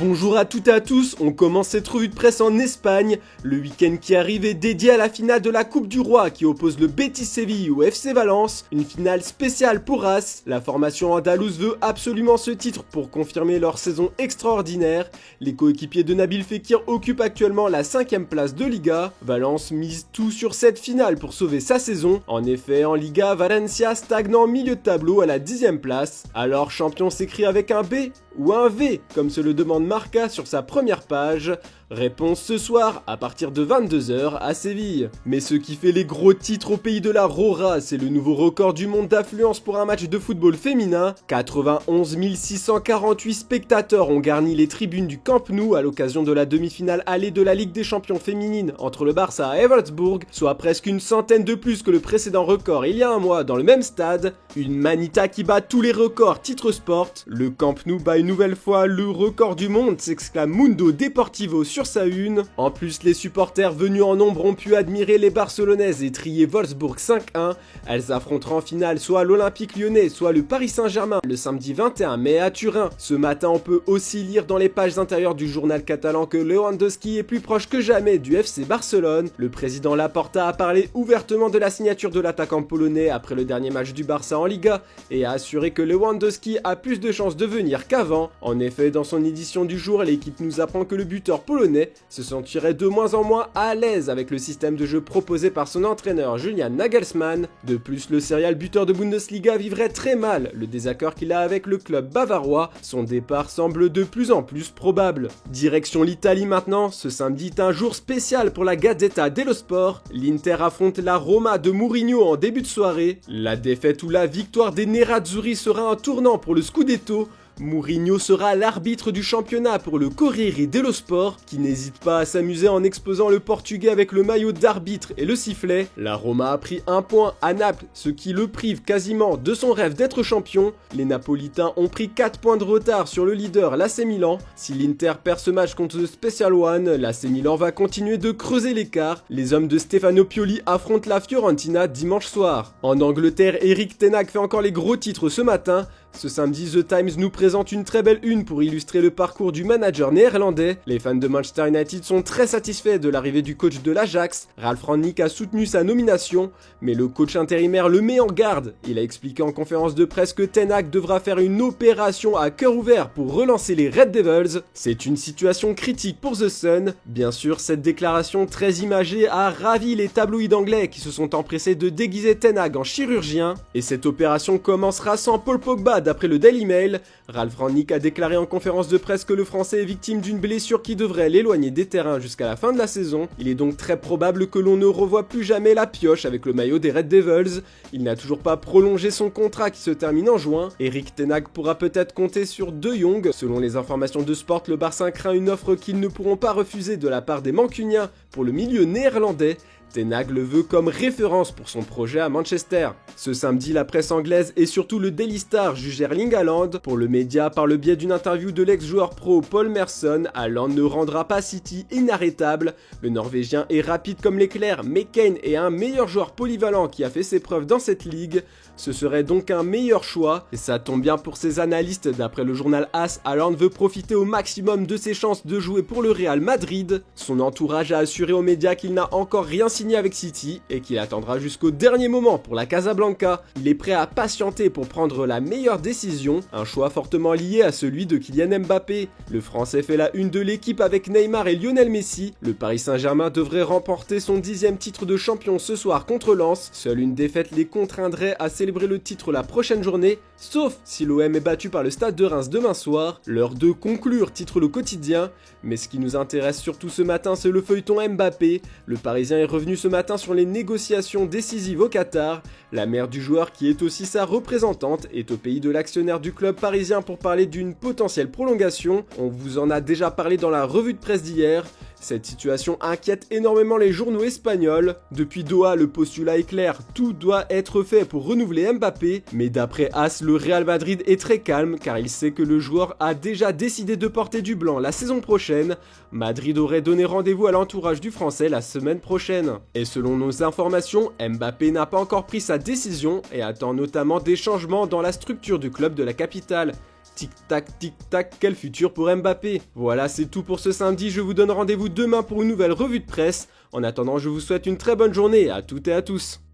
Bonjour à toutes et à tous, on commence cette revue de presse en Espagne. Le week-end qui arrive est dédié à la finale de la Coupe du Roi qui oppose le Betis Séville au FC Valence. Une finale spéciale pour As. La formation andalouse veut absolument ce titre pour confirmer leur saison extraordinaire. Les coéquipiers de Nabil Fekir occupent actuellement la 5ème place de Liga. Valence mise tout sur cette finale pour sauver sa saison. En effet, en Liga, Valencia stagne en milieu de tableau à la 10ème place. Alors champion s'écrit avec un B ou un V, comme se le demande Marca sur sa première page. Réponse ce soir, à partir de 22h à Séville. Mais ce qui fait les gros titres au pays de la Rora, c'est le nouveau record du monde d'affluence pour un match de football féminin. 91 648 spectateurs ont garni les tribunes du Camp Nou à l'occasion de la demi-finale allée de la Ligue des Champions féminine entre le Barça et Wolfsburg, soit presque une centaine de plus que le précédent record il y a un mois dans le même stade. Une manita qui bat tous les records titre sport. Le Camp Nou bat une nouvelle fois le record du monde, s'exclame Mundo Deportivo sur sa une. En plus, les supporters venus en nombre ont pu admirer les Barcelonaises et trier Wolfsburg 5-1. Elles affronteront en finale soit l'Olympique Lyonnais, soit le Paris Saint-Germain le samedi 21 mai à Turin. Ce matin, on peut aussi lire dans les pages intérieures du journal catalan que Lewandowski est plus proche que jamais du FC Barcelone. Le président Laporta a parlé ouvertement de la signature de l'attaquant polonais après le dernier match du Barça en Liga et a assuré que Lewandowski a plus de chances de venir qu'avant. En effet, dans son édition du jour, l'équipe nous apprend que le buteur polonais se sentirait de moins en moins à l'aise avec le système de jeu proposé par son entraîneur Julian Nagelsmann. De plus, le serial buteur de Bundesliga vivrait très mal le désaccord qu'il a avec le club bavarois. Son départ semble de plus en plus probable. Direction l'Italie maintenant, ce samedi est un jour spécial pour la Gazzetta dello Sport. L'Inter affronte la Roma de Mourinho en début de soirée. La défaite ou la victoire des Nerazzurri sera un tournant pour le Scudetto. Mourinho sera l'arbitre du championnat pour le Corriere dello Sport, qui n'hésite pas à s'amuser en exposant le portugais avec le maillot d'arbitre et le sifflet. La Roma a pris un point à Naples, ce qui le prive quasiment de son rêve d'être champion. Les Napolitains ont pris 4 points de retard sur le leader l'AC Milan. Si l'Inter perd ce match contre le Special One, l'AC Milan va continuer de creuser l'écart. Les hommes de Stefano Pioli affrontent la Fiorentina dimanche soir. En Angleterre, Erik ten Hag fait encore les gros titres ce matin. Ce samedi, The Times nous présente une très belle une pour illustrer le parcours du manager néerlandais. Les fans de Manchester United sont très satisfaits de l'arrivée du coach de l'Ajax. Ralf Rangnick a soutenu sa nomination, mais le coach intérimaire le met en garde. Il a expliqué en conférence de presse que Ten Hag devra faire une opération à cœur ouvert pour relancer les Red Devils. C'est une situation critique pour The Sun. Bien sûr, cette déclaration très imagée a ravi les tabloïds anglais qui se sont empressés de déguiser Ten Hag en chirurgien. Et cette opération commencera sans Paul Pogba. D'après le Daily Mail, Ralf Rangnick a déclaré en conférence de presse que le Français est victime d'une blessure qui devrait l'éloigner des terrains jusqu'à la fin de la saison. Il est donc très probable que l'on ne revoie plus jamais la pioche avec le maillot des Red Devils. Il n'a toujours pas prolongé son contrat qui se termine en juin. Erik ten Hag pourra peut-être compter sur De Jong. Selon les informations de Sport, le Barça craint une offre qu'ils ne pourront pas refuser de la part des Mancuniens pour le milieu néerlandais. Ten Hag le veut comme référence pour son projet à Manchester. Ce samedi, la presse anglaise et surtout le Daily Star jugent Erling Haaland. Pour le média, par le biais d'une interview de l'ex-joueur pro Paul Merson, Haaland ne rendra pas City inarrêtable. Le Norvégien est rapide comme l'éclair, mais Kane est un meilleur joueur polyvalent qui a fait ses preuves dans cette ligue. Ce serait donc un meilleur choix, et ça tombe bien pour ses analystes. D'après le journal AS, Haaland veut profiter au maximum de ses chances de jouer pour le Real Madrid. Son entourage a assuré aux médias qu'il n'a encore rien signé avec City et qu'il attendra jusqu'au dernier moment pour la Casablanca. Il est prêt à patienter pour prendre la meilleure décision, un choix fortement lié à celui de Kylian Mbappé. Le Français fait la une de l'équipe avec Neymar et Lionel Messi. Le Paris Saint-Germain devrait remporter son 10e titre de champion ce soir contre Lens. Seule une défaite les contraindrait à célébrer le titre la prochaine journée, sauf si l'OM est battu par le Stade de Reims demain soir. L'heure de conclure titre le quotidien, mais ce qui nous intéresse surtout ce matin, c'est le feuilleton Mbappé. Le Parisien est revenu ce matin sur les négociations décisives au Qatar. La mère du joueur, qui est aussi sa représentante, est au pays de l'actionnaire du club parisien pour parler d'une potentielle prolongation. On vous en a déjà parlé dans la revue de presse d'hier. Cette situation inquiète énormément les journaux espagnols. Depuis Doha, le postulat est clair, tout doit être fait pour renouveler Mbappé. Mais d'après AS, le Real Madrid est très calme car il sait que le joueur a déjà décidé de porter du blanc la saison prochaine. Madrid aurait donné rendez-vous à l'entourage du Français la semaine prochaine. Et selon nos informations, Mbappé n'a pas encore pris sa décision et attend notamment des changements dans la structure du club de la capitale. tic tac, quel futur pour Mbappé. Voilà, c'est tout pour ce samedi, je vous donne rendez-vous demain pour une nouvelle revue de presse. En attendant, je vous souhaite une très bonne journée à toutes et à tous.